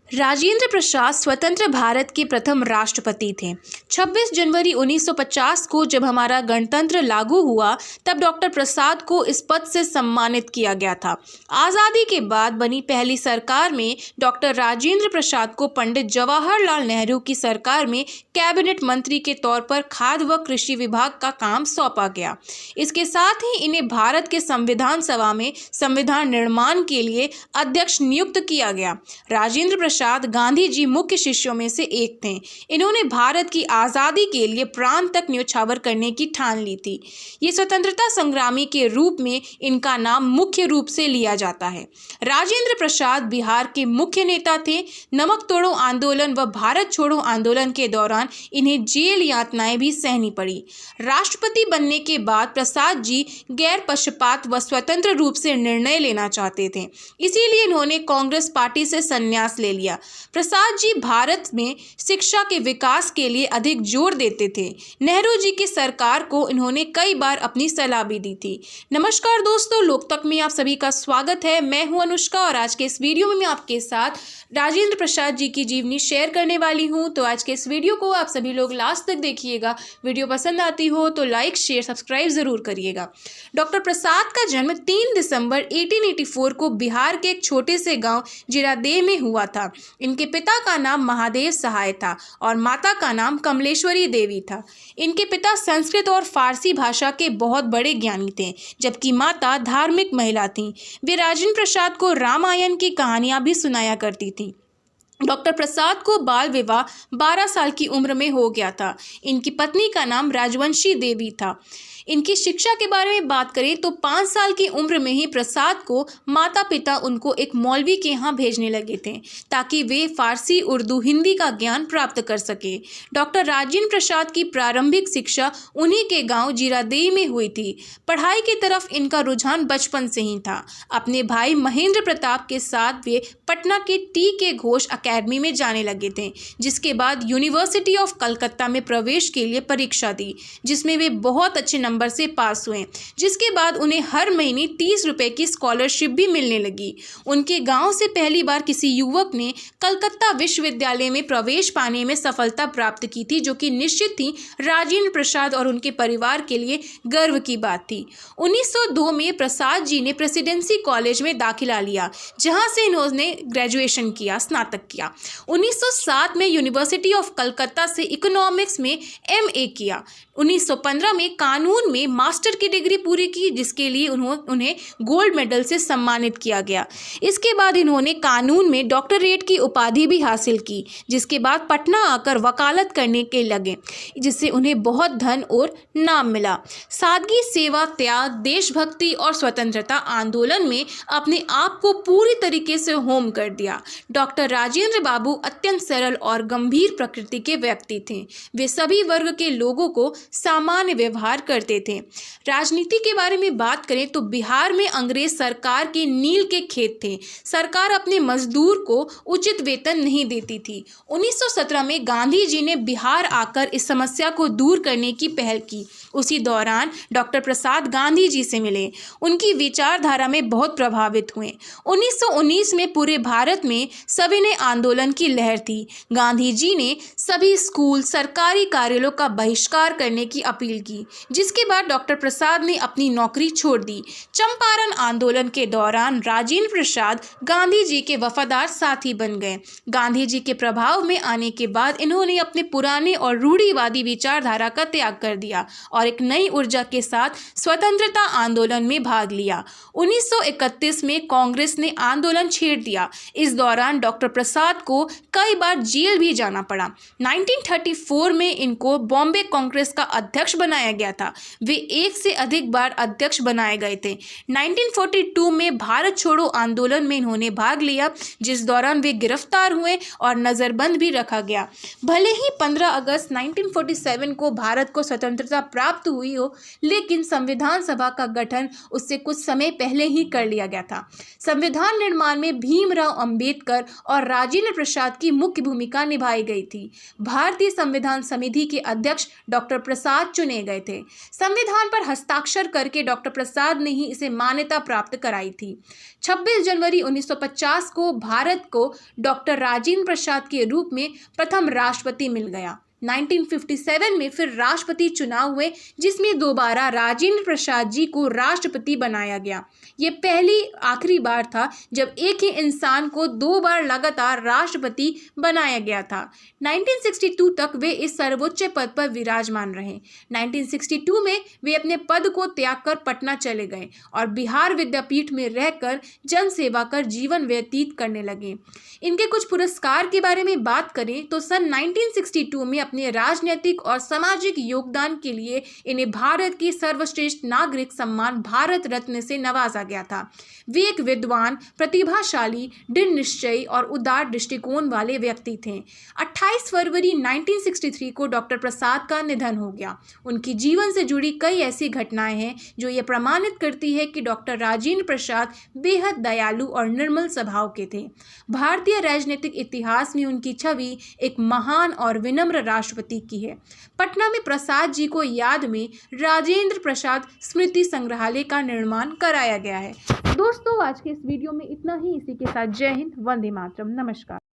राजेंद्र प्रसाद स्वतंत्र भारत के प्रथम राष्ट्रपति थे। 26 जनवरी 1950 को जब हमारा गणतंत्र लागू हुआ तब डॉक्टर प्रसाद को इस पद से सम्मानित किया गया था। आज़ादी के बाद बनी पहली सरकार में डॉक्टर राजेंद्र प्रसाद को पंडित जवाहरलाल नेहरू की सरकार में कैबिनेट मंत्री के तौर पर खाद्य व कृषि विभाग का काम सौंपा गया। इसके साथ ही इन्हें भारत के संविधान सभा में संविधान निर्माण के लिए अध्यक्ष नियुक्त किया गया। राजेंद्र प्रसाद गांधी जी मुख्य शिष्यों में से एक थे। इन्होंने भारत की आज़ादी के लिए प्राण तक न्योछावर करने की ठान ली थी। ये स्वतंत्रता संग्रामी के रूप में इनका नाम मुख्य रूप से लिया जाता है। राजेंद्र प्रसाद बिहार के मुख्य नेता थे। नमक तोड़ो आंदोलन व भारत छोड़ो आंदोलन के दौरान इन्हें जेल यातनाएं भी सहनी पड़ी। राष्ट्रपति बनने के बाद प्रसाद जी गैर पक्षपात व स्वतंत्र रूप से निर्णय लेना चाहते थे, इसीलिए इन्होंने कांग्रेस पार्टी से संन्यास ले लिया। प्रसाद जी भारत में शिक्षा के विकास के लिए अधिक जोर देते थे। नेहरू जी की सरकार को इन्होंने कई बार अपनी सलाह भी दी थी। नमस्कार दोस्तों, लोकतक में आप सभी का स्वागत है। मैं हूं अनुष्का और आज के इस वीडियो में मैं आपके साथ राजेंद्र प्रसाद जी की जीवनी शेयर करने वाली हूं। तो आज के इस वीडियो को आप सभी लोग लास्ट तक देखिएगा। वीडियो पसंद आती हो तो लाइक शेयर सब्सक्राइब जरूर करिएगा। डॉक्टर प्रसाद का जन्म 3 दिसंबर 1884 को बिहार के एक छोटे से गांव जीरादेई में हुआ था। इनके पिता का नाम महादेव सहाय था और माता का नाम कमलेश्वरी देवी था। इनके पिता संस्कृत और फारसी भाषा के बहुत बड़े ज्ञानी थे, जबकि माता धार्मिक महिला थीं। वे राजेंद्र प्रसाद को रामायण की कहानियां भी सुनाया करती थीं। डॉक्टर प्रसाद को बाल विवाह 12 साल की उम्र में हो गया था। इनकी पत्नी का नाम राजवंशी देवी था। इनकी शिक्षा के बारे में बात करें तो 5 साल की उम्र में ही प्रसाद को माता पिता उनको एक मौलवी के यहाँ भेजने लगे थे ताकि वे फारसी, उर्दू, हिंदी का ज्ञान प्राप्त कर सके। डॉक्टर राजेंद्र प्रसाद की प्रारंभिक शिक्षा उन्हीं के गांव जीरादेई में हुई थी। पढ़ाई की तरफ इनका रुझान बचपन से ही था। अपने भाई महेंद्र प्रताप के साथ वे पटना के टी के घोष अकेडमी में जाने लगे थे, जिसके बाद यूनिवर्सिटी ऑफ कलकत्ता में प्रवेश के लिए परीक्षा दी, जिसमें वे बहुत अच्छे नंबर से पास हुए। जिसके बाद उन्हें हर महीने 30 रुपए की स्कॉलरशिप भी मिलने लगी। उनके गांव से पहली बार किसी युवक ने कलकत्ता विश्वविद्यालय में प्रवेश पाने में सफलता प्राप्त की थी, जो कि निश्चित ही राजेंद्र प्रसाद और उनके परिवार के लिए गर्व की बात थी। 1902 में प्रसाद जी ने प्रेसिडेंसी कॉलेज में दाखिला लिया, जहां से इन्होंने ग्रेजुएशन किया, स्नातक किया। 1907 में यूनिवर्सिटी ऑफ कलकत्ता से इकोनॉमिक्स में MA किया। 1915 में कानून में मास्टर की डिग्री पूरी की, जिसके लिए उन्हें गोल्ड मेडल से सम्मानित किया गया। इसके बाद इन्होंने कानून में डॉक्टरेट की उपाधि भी हासिल की, जिसके बाद पटना आकर वकालत करने के लगे, जिससे उन्हें बहुत धन और नाम मिला। सादगी, सेवा, त्याग, देशभक्ति और स्वतंत्रता आंदोलन में अपने आप को पूरी तरीके से होम कर दिया। डॉक्टर राजेंद्र बाबू अत्यंत सरल और गंभीर प्रकृति के व्यक्ति थे। वे सभी वर्ग के लोगों को सामान्य व्यवहार करते थे। राजनीति के बारे में बात करें तो बिहार में अंग्रेज सरकार के नील के खेत थे। सरकार अपने मजदूर को उचित वेतन नहीं देती थी। 1917 में गांधी जी ने बिहार आकर इस समस्या को दूर करने की पहल की। उसी दौरान डॉक्टर प्रसाद गांधी जी से मिले, उनकी विचारधारा में बहुत प्रभावित हुए। 1919 में पूरे भारत में सविनय आंदोलन की लहर थी। गांधी जी ने सभी स्कूल, सरकारी कार्यालयों का बहिष्कार करने की अपील की, जिसके बाद डॉक्टर प्रसाद ने अपनी नौकरी छोड़ दी। चंपारण आंदोलन के दौरान राजेंद्र प्रसाद गांधी जी के वफादार साथी बन गए। गांधी जी के प्रभाव में आने के बाद इन्होंने अपने पुराने और रूढ़िवादी विचारधारा का त्याग कर दिया और एक नई ऊर्जा के साथ स्वतंत्रता आंदोलन में भाग लिया। 1931 में कांग्रेस ने आंदोलन छेड़ दिया। इस दौरान डॉक्टर प्रसाद को कई बार जेल भी जाना पड़ा। 1934 में इनको बॉम्बे कांग्रेस का अध्यक्ष बनाया गया था। वे एक से अधिक बार अध्यक्ष बनाए गए थे। 1942 में भारत छोड़ो आंदोलन में इन्होंने भाग लिया, जिस दौरान वे गिरफ्तार हुए और नजरबंद भी रखा गया। भले ही 15 अगस्त 1947 को भारत को स्वतंत्रता प्राप्त हुई हो, लेकिन संविधान सभा का गठन उससे कुछ समय पहले ही कर लिया गया था। संविधान निर्माण में भीमराव अंबेडकर और राजेंद्र प्रसाद की मुख्य भूमिका निभाई गई थी। भारतीय संविधान समिति के अध्यक्ष डॉक्टर प्रसाद चुने गए थे। संविधान पर हस्ताक्षर करके डॉक्टर प्रसाद ने ही इसे मान्यता प्राप्त कराई थी। 26 जनवरी 1950 को भारत को डॉक्टर राजेंद्र प्रसाद के रूप में प्रथम राष्ट्रपति मिल गया। 1957 में फिर राष्ट्रपति चुनाव हुए, जिसमें दोबारा राजेंद्र प्रसाद जी को राष्ट्रपति बनाया गया। ये पहली आखिरी बार था जब एक ही इंसान को 2 बार लगातार राष्ट्रपति बनाया गया था। 1962 तक वे इस सर्वोच्च पद पर विराजमान रहे। 1962 में वे अपने पद को त्याग कर पटना चले गए और बिहार विद्यापीठ में रहकर जन सेवा कर जीवन व्यतीत करने लगे। इनके कुछ पुरस्कार के बारे में बात करें तो सन 1962 में अपने राजनीतिक और सामाजिक योगदान के लिए इन्हें भारत की सर्वश्रेष्ठ नागरिक सम्मान भारत रत्न से नवाजा गया था। वे एक विद्वान, प्रतिभाशाली, दृढ़ निश्चयी और उदार दृष्टिकोण वाले व्यक्ति थे। 28 फरवरी 1963 को डॉक्टर प्रसाद का निधन हो गया। उनकी जीवन से जुड़ी कई ऐसी घटनाएं हैं जो ये प्रमाणित करती है कि डॉक्टर राजेंद्र प्रसाद बेहद दयालु और निर्मल स्वभाव के थे। भारतीय राजनीतिक इतिहास में उनकी छवि एक महान और विनम्र राष्ट्रपति की है। पटना में प्रसाद जी को याद में राजेंद्र प्रसाद स्मृति संग्रहालय का निर्माण कराया गया है। दोस्तों, आज के इस वीडियो में इतना ही। इसी के साथ जय हिंद, वंदे मातरम, नमस्कार।